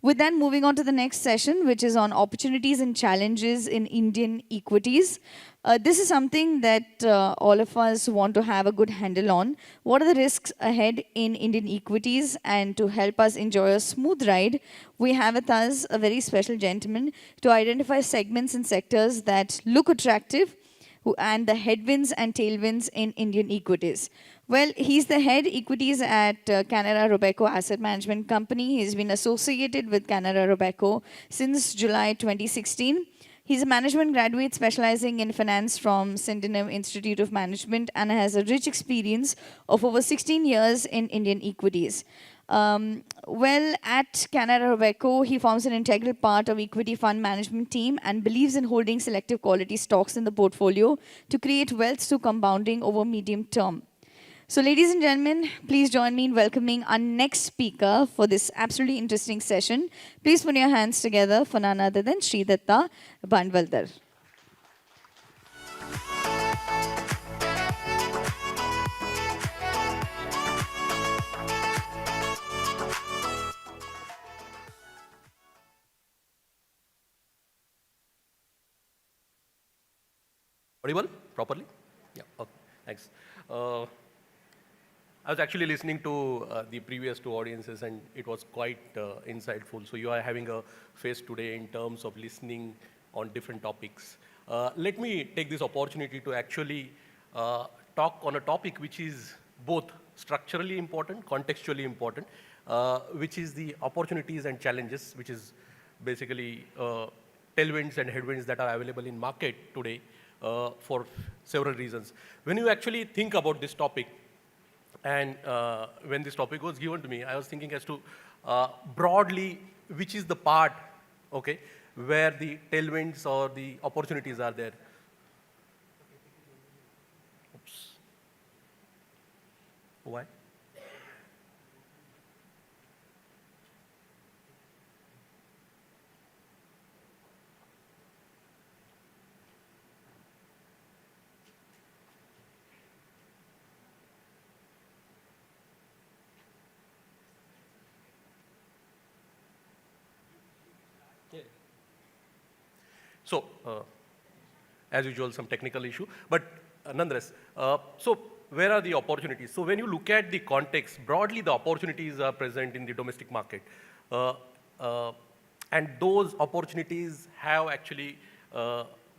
With that, moving on to the next session, which is on opportunities and challenges in Indian equities. This is something that all of us want to have a good handle on. What are the risks ahead in Indian equities? And to help us enjoy a smooth ride, we have with us a very special gentleman to identify segments and sectors that look attractive and the headwinds and tailwinds in Indian equities. Well, he's the head equities at Canara Robeco Asset Management Company. He's been associated with Canara Robeco since July 2016. He's a management graduate specializing in finance from Sydenham Institute of Management and has a rich experience of over 16 years in Indian equities. At Canara Robeco, he forms an integral part of equity fund management team and believes in holding selective quality stocks in the portfolio to create wealth through compounding over medium term. So ladies and gentlemen, please join me in welcoming our next speaker for this absolutely interesting session. Please put your hands together for none other than Shridatta Bhandwaldar. Audible properly? Yeah, okay, thanks. I was actually listening to the previous two audiences and it was quite insightful. So you are having a face today in terms of listening on different topics. Let me take this opportunity to actually talk on a topic which is both structurally important, contextually important, which is the opportunities and challenges, which is basically tailwinds and headwinds that are available in market today for several reasons. When you actually think about this topic, and when this topic was given to me, I was thinking as to broadly, which is the part, okay, where the tailwinds or the opportunities are there. Oops. Why? So, as usual, some technical issue, but nonetheless, so where are the opportunities? So when you look at the context, broadly the opportunities are present in the domestic market. And those opportunities have actually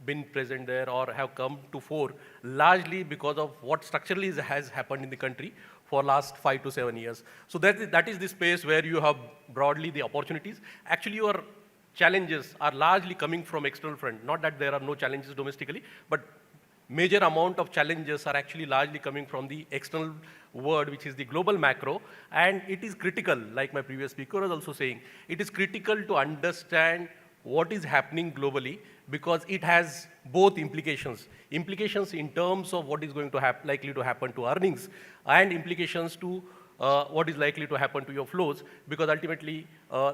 been present there or have come to fore largely because of what structurally has happened in the country for last 5 to 7 years. So that is the space where you have broadly the opportunities. Actually, your challenges are largely coming from external front. Not that there are no challenges domestically, but major amount of challenges are actually largely coming from the external world, which is the global macro. And it is critical, like my previous speaker was also saying, it is critical to understand what is happening globally because it has both implications. Implications in terms of what is going to likely to happen to earnings and implications to what is likely to happen to your flows, because ultimately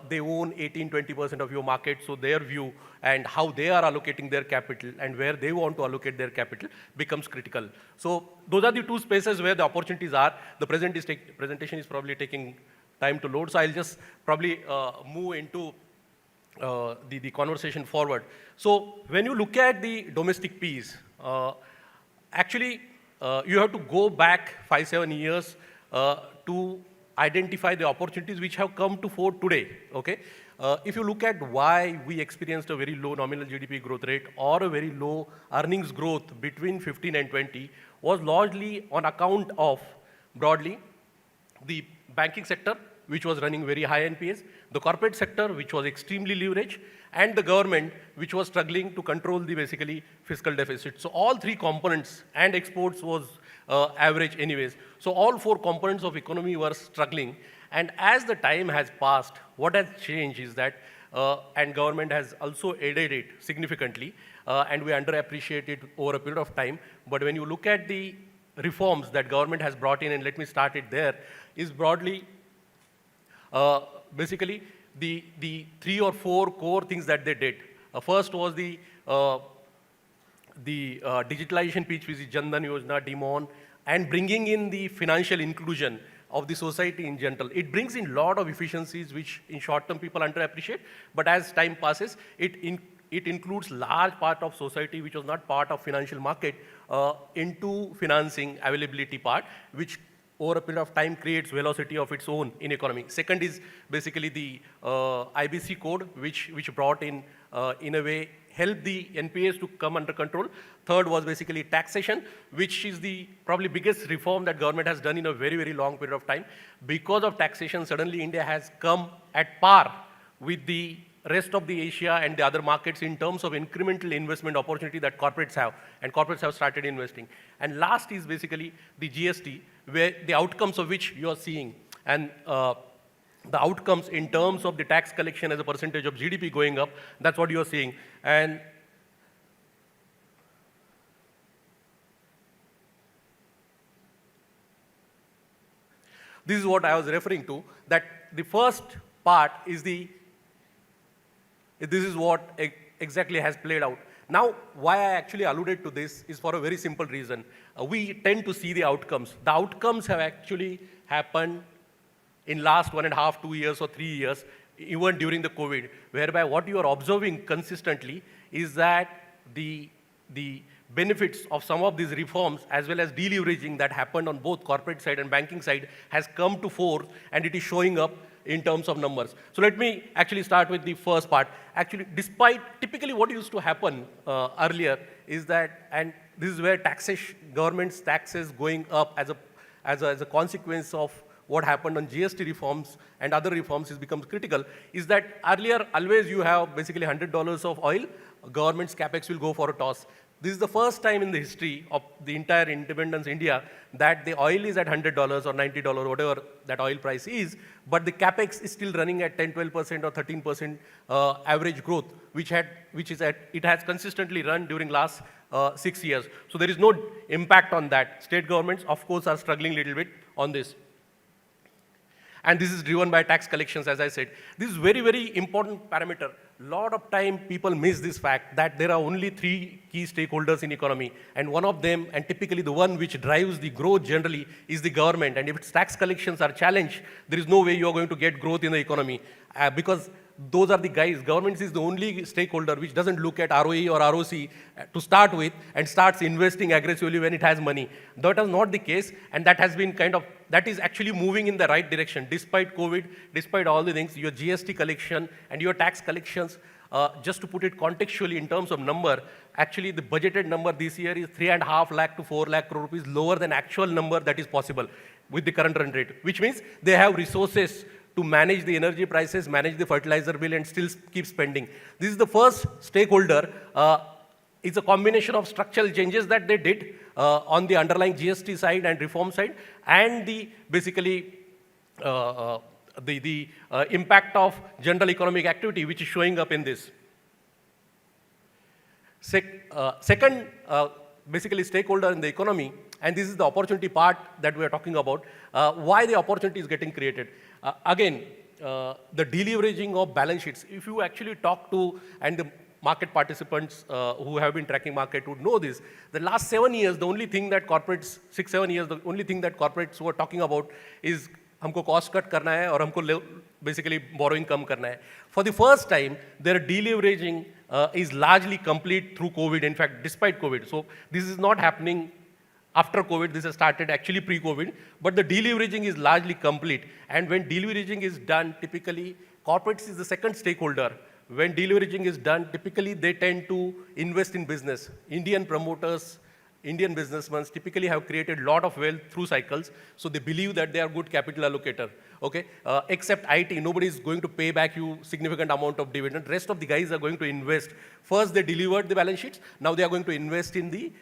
they own 18–20% of your market, so their view and how they are allocating their capital and where they want to allocate their capital becomes critical. So those are the two spaces where the opportunities are. The presentation is probably taking time to load, so I'll just probably move into the conversation forward. So when you look at the domestic piece, actually you have to go back 5–7 years to identify the opportunities which have come to fore today, okay? If you look at why we experienced a very low nominal GDP growth rate or a very low earnings growth between 15 and 20 was largely on account of, broadly, the banking sector, which was running very high NPAs, the corporate sector, which was extremely leveraged, and the government, which was struggling to control the basically fiscal deficit. So all three components, and exports was average anyways. So all four components of economy were struggling. And as the time has passed, what has changed is that, and government has also aided it significantly, and we underappreciate it over a period of time. But when you look at the reforms that government has brought in, and let me start it there, is broadly, basically, the 3 or 4 core things that they did. First was the digitalization piece, which is Jan Dhan Yojana, Demon, and bringing in the financial inclusion of the society in general. It brings in a lot of efficiencies which in short term people underappreciate, but as time passes, it includes large part of society which was not part of financial market into financing availability part, which over a period of time creates velocity of its own in economy. Second is basically the IBC code, which brought in a way, help the NPAs to come under control. Third was basically taxation, which is the probably biggest reform that government has done in a very, very long period of time. Because of taxation, suddenly India has come at par with the rest of the Asia and the other markets in terms of incremental investment opportunity that corporates have, and corporates have started investing. And last is basically the GST, where the outcomes of which you are seeing, and the outcomes in terms of the tax collection as a percentage of GDP going up, that's what you are seeing. And this is what I was referring to, that the first part is this is what exactly has played out. Now, why I actually alluded to this is for a very simple reason. We tend to see the outcomes. The outcomes have actually happened in last 1.5, 2 years or 3 years, even during the COVID, whereby what you are observing consistently is that the benefits of some of these reforms as well as deleveraging that happened on both corporate side and banking side has come to fore, and it is showing up in terms of numbers. So let me actually start with the first part. Actually, despite typically what used to happen earlier is that, and this is where taxation, government's taxes going up as a consequence of what happened on GST reforms and other reforms is becomes critical, is that earlier always you have basically $100 of oil, government's capex will go for a toss. This is the first time in the history of the entire independence India that the oil is at $100 or $90, whatever that oil price is, but the capex is still running at 10, 12% or 13% average growth, which it has consistently run during last 6 years. So there is no impact on that. State governments, of course, are struggling a little bit on this. And this is driven by tax collections, as I said. This is very, very important parameter. Lot of time people miss this fact that there are only 3 key stakeholders in economy. And one of them, and typically the one which drives the growth generally, is the government. And if its tax collections are challenged, there is no way you are going to get growth in the economy. Because those are the guys. Government is the only stakeholder which doesn't look at ROE or ROC to start with and starts investing aggressively when it has money. That is not the case, and that has been that is actually moving in the right direction. Despite COVID, despite all the things, your GST collection and your tax collections, just to put it contextually in terms of number, actually the budgeted number this year is 3.5 lakh to 4 lakh crore rupees lower than actual number that is possible with the current run rate, which means they have resources to manage the energy prices, manage the fertilizer bill, and still keep spending. This is the first stakeholder. It's a combination of structural changes that they did on the underlying GST side and reform side, and the basically the impact of general economic activity, which is showing up in this. Second, basically stakeholder in the economy, and this is the opportunity part that we are talking about, why the opportunity is getting created. Again, the deleveraging of balance sheets. If you actually talk to, and the market participants who have been tracking market would know this, the last 7 years, the only thing that corporates, 6-7 years, the only thing that corporates were talking about is हमको cost cut करना है और हमको basically borrowing कम करना है. For the first time, their deleveraging is largely complete through COVID, in fact, despite COVID. So this is not happening after COVID, this has started actually pre-COVID, but the deleveraging is largely complete. And when deleveraging is done, typically, corporates is the second stakeholder. When deleveraging is done, typically they tend to invest in business. Indian promoters, Indian businessmen typically have created a lot of wealth through cycles, so they believe that they are good capital allocator. Okay, except IT, nobody is going to pay back you significant amount of dividend. Rest of the guys are going to invest. First, they delivered the balance sheets. Now they are going to invest in the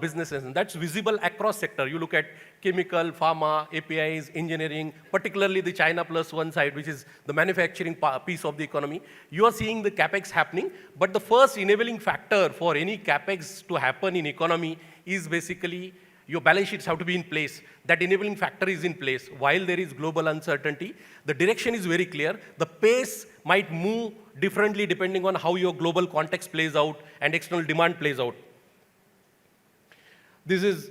businesses, and that's visible across sector. You look at chemical, pharma, APIs, engineering, particularly the China plus one side, which is the manufacturing piece of the economy. You are seeing the capex happening, but the first enabling factor for any capex to happen in economy is basically your balance sheets have to be in place. That enabling factor is in place. While there is global uncertainty, the direction is very clear. The pace might move differently depending on how your global context plays out and external demand plays out. This is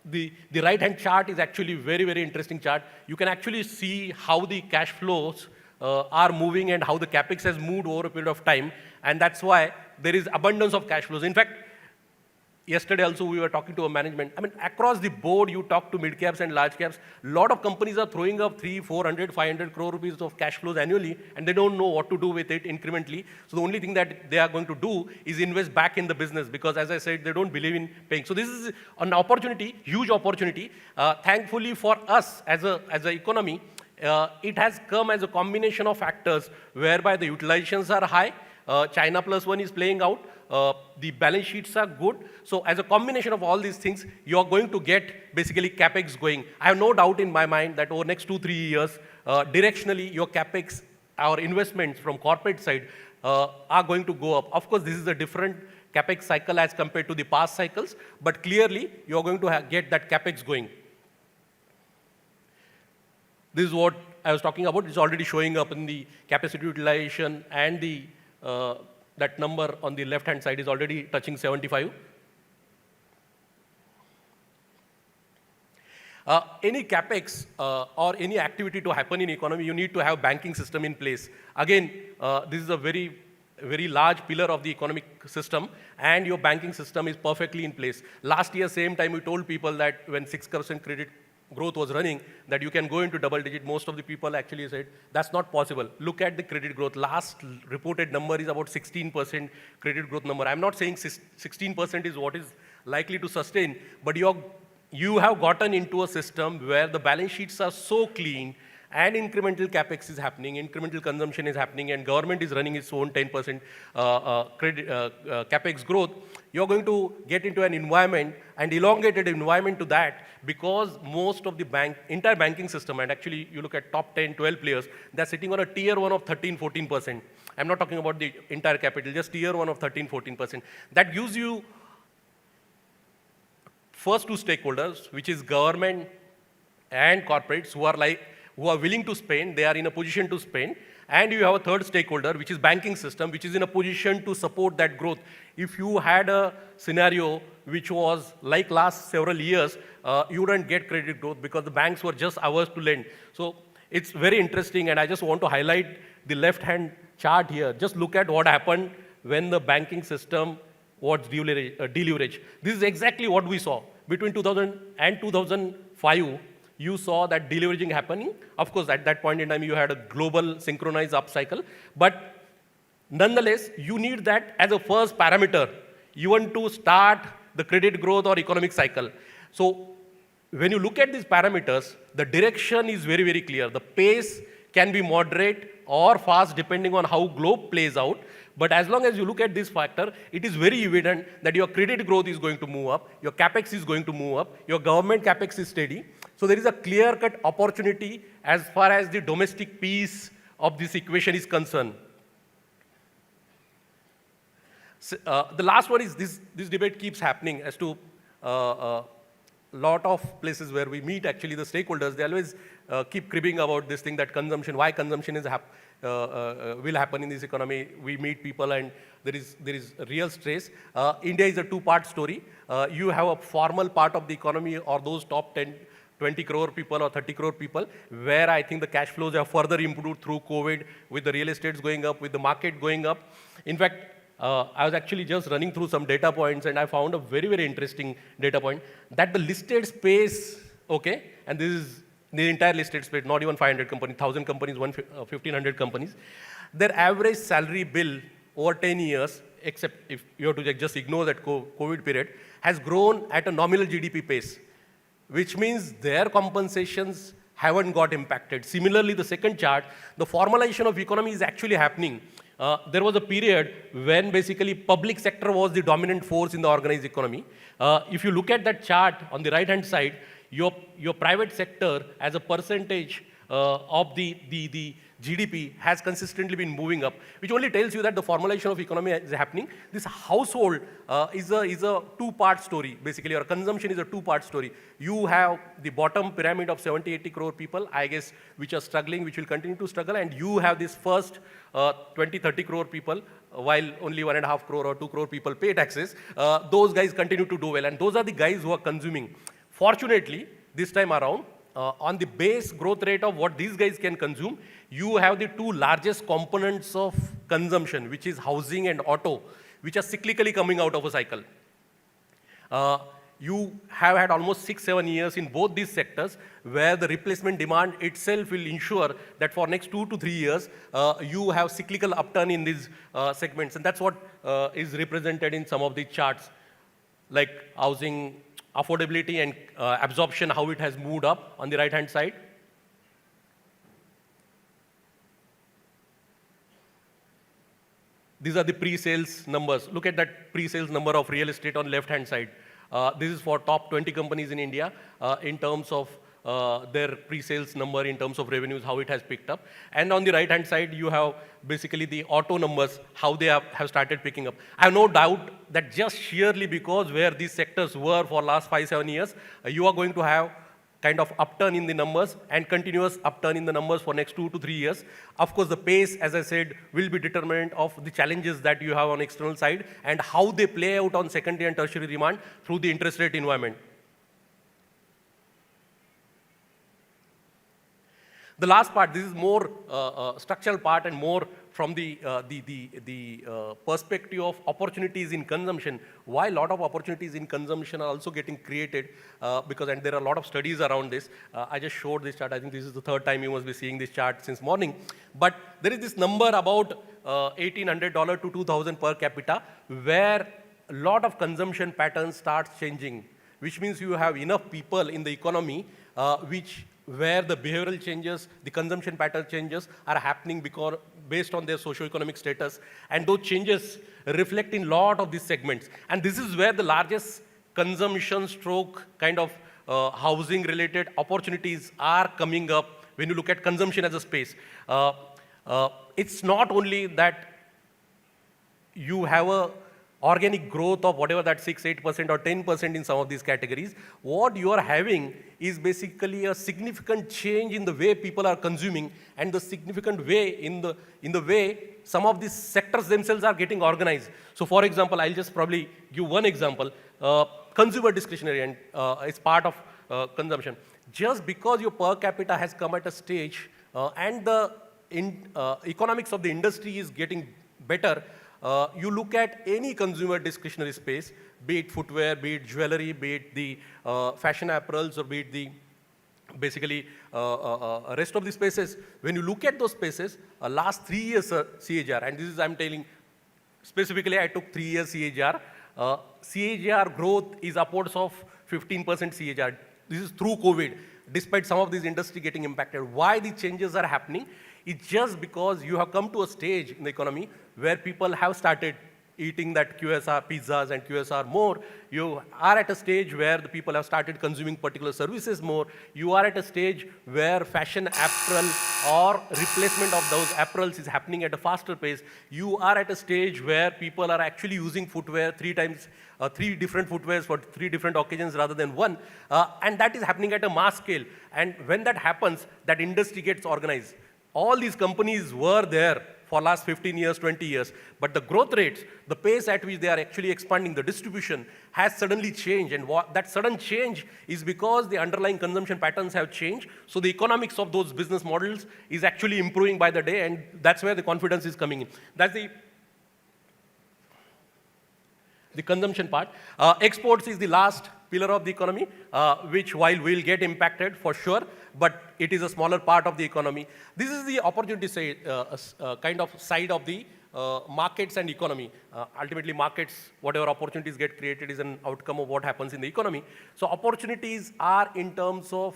the right-hand chart is actually very, very interesting chart. You can actually see how the cash flows are moving and how the capex has moved over a period of time, and that's why there is abundance of cash flows. In fact, yesterday also we were talking to a management. I mean, across the board, you talk to mid caps and large caps. A lot of companies are throwing up 300, 400, 500 crore rupees of cash flows annually, and they don't know what to do with it incrementally. So the only thing that they are going to do is invest back in the business because, as I said, they don't believe in paying. So this is an opportunity, huge opportunity. Thankfully for us as an economy, it has come as a combination of factors whereby the utilizations are high. China plus one is playing out. The balance sheets are good. So as a combination of all these things, you are going to get basically capex going. I have no doubt in my mind that over next 2-3 years, directionally, your capex, our investments from corporate side are going to go up. Of course, this is a different capex cycle as compared to the past cycles, but clearly, you are going to get that capex going. This is what I was talking about. It's already showing up in the capacity utilization, and the that number on the left-hand side is already touching 75. Any capex or any activity to happen in economy, you need to have banking system in place. Again, this is a very, very large pillar of the economic system, and your banking system is perfectly in place. Last year, same time, we told people that when 6% credit growth was running, that you can go into double digit. Most of the people actually said, that's not possible. Look at the credit growth. Last reported number is about 16% credit growth number. I'm not saying 16% is what is likely to sustain, but you have gotten into a system where the balance sheets are so clean, and incremental capex is happening, incremental consumption is happening, and government is running its own 10% capex growth. You're going to get into an environment, and elongated environment to that, because most of the entire banking system, and actually you look at top 10, 12 players, they're sitting on a tier 1 of 13, 14%. I'm not talking about the entire capital, just tier 1 of 13, 14%. That gives you first two stakeholders, which is government and corporates who are willing to spend, they are in a position to spend, and you have a third stakeholder, which is banking system, which is in a position to support that growth. If you had a scenario which was like last several years, you wouldn't get credit growth because the banks were just averse to lend. So it's very interesting, and I just want to highlight the left-hand chart here. Just look at what happened when the banking system was deleveraged. This is exactly what we saw. Between 2000 and 2005, you saw that deleveraging happening. Of course, at that point in time, you had a global synchronized upcycle. But nonetheless, you need that as a first parameter. You want to start the credit growth or economic cycle. So when you look at these parameters, the direction is very, very clear. The pace can be moderate or fast depending on how globe plays out. But as long as you look at this factor, it is very evident that your credit growth is going to move up, your capex is going to move up, your government capex is steady. So there is a clear-cut opportunity as far as the domestic piece of this equation is concerned. So, the last one is this debate keeps happening as to lot of places where we meet actually the stakeholders. They always keep cribbing about this thing that consumption, why consumption is will happen in this economy. We meet people and there is real stress. India is a two-part story. You have a formal part of the economy or those top 10, 20 crore people or 30 crore people, where I think the cash flows have further improved through COVID, with the real estates going up, with the market going up. In fact, I was actually just running through some data points, and I found a very, very interesting data point, that the listed space, okay, and this is the entire listed space, not even 500 companies, 1,000 companies, 1,500 companies, their average salary bill over 10 years, except if you have to just ignore that COVID period, has grown at a nominal GDP pace, which means their compensations haven't got impacted. Similarly, the second chart, the formalization of economy is actually happening. There was a period when basically public sector was the dominant force in the organized economy. If you look at that chart on the right-hand side, your private sector as a percentage of the GDP has consistently been moving up, which only tells you that the formalization of economy is happening. This household is a two-part story, basically, or consumption is a two-part story. You have the bottom pyramid of 70, 80 crore people, I guess, which are struggling, which will continue to struggle, and you have this first 20, 30 crore people, while only 1.5 crore or 2 crore people pay taxes. Those guys continue to do well, and those are the guys who are consuming. Fortunately, this time around, on the base growth rate of what these guys can consume, you have the two largest components of consumption, which is housing and auto, which are cyclically coming out of a cycle. Uh, you have had almost 6-7 years in both these sectors where the replacement demand itself will ensure that for next 2 to 3 years, you have cyclical upturn in these segments. And that's what is represented in some of the charts, like housing affordability and absorption, how it has moved up on the right-hand side. These are the pre-sales numbers. Look at that pre-sales number of real estate on left-hand side. This is for top 20 companies in India in terms of their pre-sales number, in terms of revenues, how it has picked up. And on the right-hand side, you have basically the auto numbers, how they have started picking up. I have no doubt that just sheerly because where these sectors were for last 5-7 years, you are going to have kind of upturn in the numbers and continuous upturn in the numbers for next 2 to 3 years. Of course, the pace, as I said, will be determinant of the challenges that you have on external side and how they play out on secondary and tertiary demand through the interest rate environment. The last part, this is more structural part and more from the perspective of opportunities in consumption. Why a lot of opportunities in consumption are also getting created because, and there are a lot of studies around this. I just showed this chart. I think this is the third time you must be seeing this chart since morning. But there is this number about $1,800 to $2,000 per capita where a lot of consumption patterns start changing, which means you have enough people in the economy where the behavioral changes, the consumption pattern changes are happening because based on their socio-economic status, and those changes reflect in a lot of these segments. And this is where the largest consumption stroke kind of housing related opportunities are coming up when you look at consumption as a space. It's not only that you have a organic growth of whatever that 6-8% or 10% in some of these categories. What you are having is basically a significant change in the way people are consuming and the significant way in the way some of these sectors themselves are getting organized. So for example, I'll just probably give one example. Consumer discretionary and it's part of consumption. Just because your per capita has come at a stage and the economics of the industry is getting better, you look at any consumer discretionary space, be it footwear, be it jewelry, be it the fashion apparels, or be it the basically rest of the spaces. When you look at those spaces, last 3 years CAGR, and this is I'm telling specifically, I took 3 years CAGR. CAGR growth is upwards of 15% CAGR. This is through COVID, despite some of these industry getting impacted. Why the changes are happening? It's just because you have come to a stage in the economy where people have started eating that QSR pizzas and QSR more. You are at a stage where the people have started consuming particular services more. You are at a stage where fashion apparel or replacement of those apparels is happening at a faster pace. You are at a stage where people are actually using footwear 3 different footwears for 3 different occasions rather than one. And that is happening at a mass scale. And when that happens, that industry gets organized. All these companies were there for last 15 years, 20 years, but the growth rates, the pace at which they are actually expanding, the distribution has suddenly changed, and that sudden change is because the underlying consumption patterns have changed, so the economics of those business models is actually improving by the day, and that's where the confidence is coming in. That's the consumption part. Exports is the last pillar of the economy, which while will get impacted for sure, but it is a smaller part of the economy. This is the opportunity kind of side of the markets and economy. Ultimately, markets, whatever opportunities get created is an outcome of what happens in the economy. So opportunities are in terms of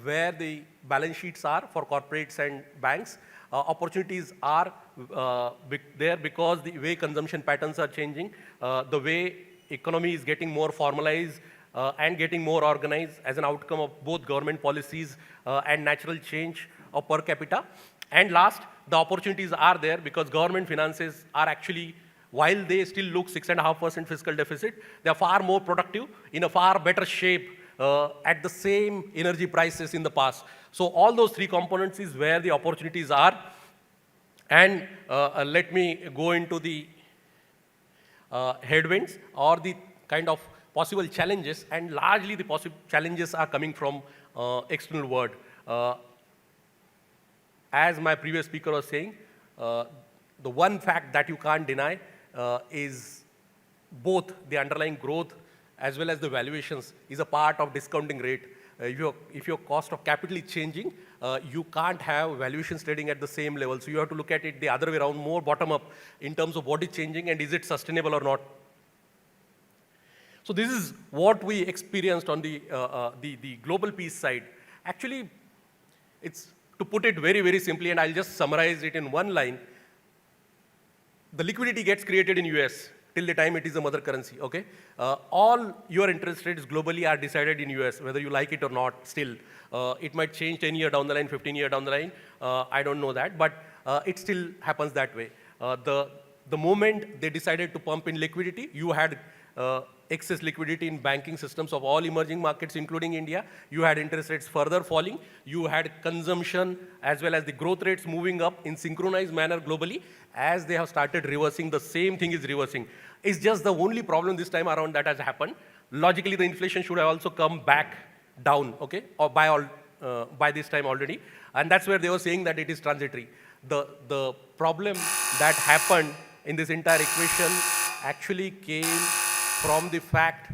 where the balance sheets are for corporates and banks. Opportunities are there because the way consumption patterns are changing, the way economy is getting more formalized and getting more organized as an outcome of both government policies and natural change of per capita. And last, the opportunities are there because government finances are actually, while they still look 6.5% fiscal deficit, they are far more productive, in a far better shape at the same energy prices in the past. So all those 3 components is where the opportunities are. And let me go into the headwinds or the kind of possible challenges, and largely the possible challenges are coming from external world. As my previous speaker was saying, the one fact that you can't deny is both the underlying growth as well as the valuations is a part of discounting rate. If your cost of capital is changing, you can't have valuations trading at the same level. So you have to look at it the other way around, more bottom up in terms of what is changing and is it sustainable or not. So this is what we experienced on the global piece side. Actually, it's to put it very, very simply, and I'll just summarize it in one line. The liquidity gets created in US till the time it is a mother currency, okay? All your interest rates globally are decided in US, whether you like it or not still. It might change 10 years down the line, 15 years down the line. I don't know that, but it still happens that way. The moment they decided to pump in liquidity, you had excess liquidity in banking systems of all emerging markets, including India. You had interest rates further falling. You had consumption as well as the growth rates moving up in synchronized manner globally. As they have started reversing, the same thing is reversing. It's just the only problem this time around that has happened. Logically, the inflation should have also come back down, okay, or by this time already. And that's where they were saying that it is transitory. The problem that happened in this entire equation actually came from the fact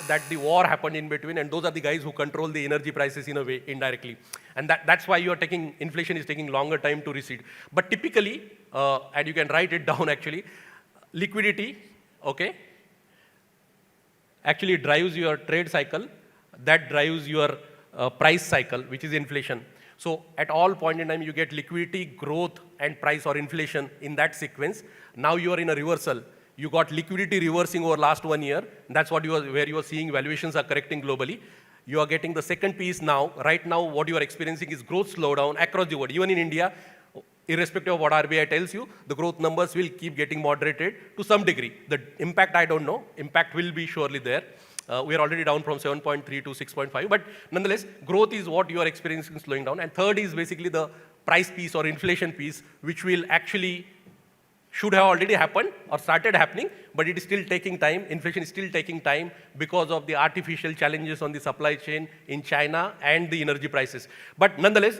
that the war happened in between, and those are the guys who control the energy prices in a way, indirectly. And that's why inflation is taking longer time to recede. But typically, and you can write it down actually, liquidity, okay, actually drives your trade cycle, that drives your price cycle, which is inflation. So at all point in time, you get liquidity, growth, and price or inflation in that sequence. Now you are in a reversal. You got liquidity reversing over last 1 year. That's what where you are seeing valuations are correcting globally. You are getting the second piece now. Right now, what you are experiencing is growth slowdown across the world. Even in India, irrespective of what RBI tells you, the growth numbers will keep getting moderated to some degree. The impact, I don't know. Impact will be surely there. We are already down from 7.3 to 6.5. But nonetheless, growth is what you are experiencing slowing down. And third is basically the price piece or inflation piece, which will actually should have already happened or started happening, but it is still taking time. Inflation is still taking time because of the artificial challenges on the supply chain in China and the energy prices. But nonetheless,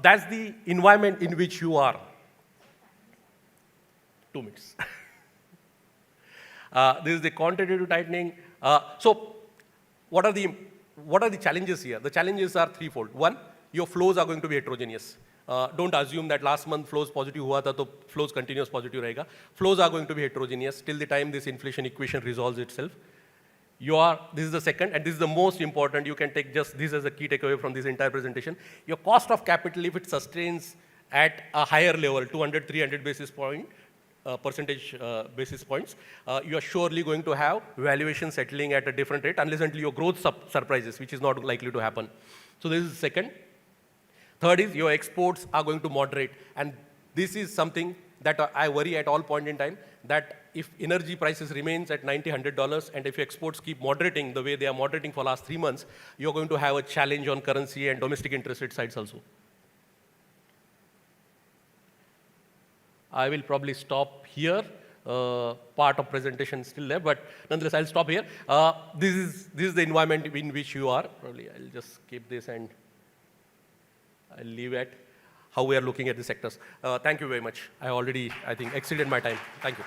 that's the environment in which you are. 2 minutes. This is the quantitative tightening. So what are the challenges here? The challenges are threefold. One, your flows are going to be heterogeneous. Don't assume that last month flows positive hua tha, to flows continuous positive rahega. Flows are going to be heterogeneous till the time this inflation equation resolves itself. This is the second, and this is the most important. You can take just this as a key takeaway from this entire presentation. Your cost of capital, if it sustains at a higher level, 200, 300 basis points, you are surely going to have valuation settling at a different rate unless until your growth surprises, which is not likely to happen. So this is the second. Third is your exports are going to moderate. And this is something that I worry at all point in time, that if energy prices remains at $90, $100, and if exports keep moderating the way they are moderating for last 3 months, you're going to have a challenge on currency and domestic interest rate sides also. I will probably stop here. Part of presentation is still there, but nonetheless, I'll stop here. This is the environment in which you are. Probably I'll just keep this and I'll leave at how we are looking at the sectors. Thank you very much. I already, I think, exceeded my time. Thank you.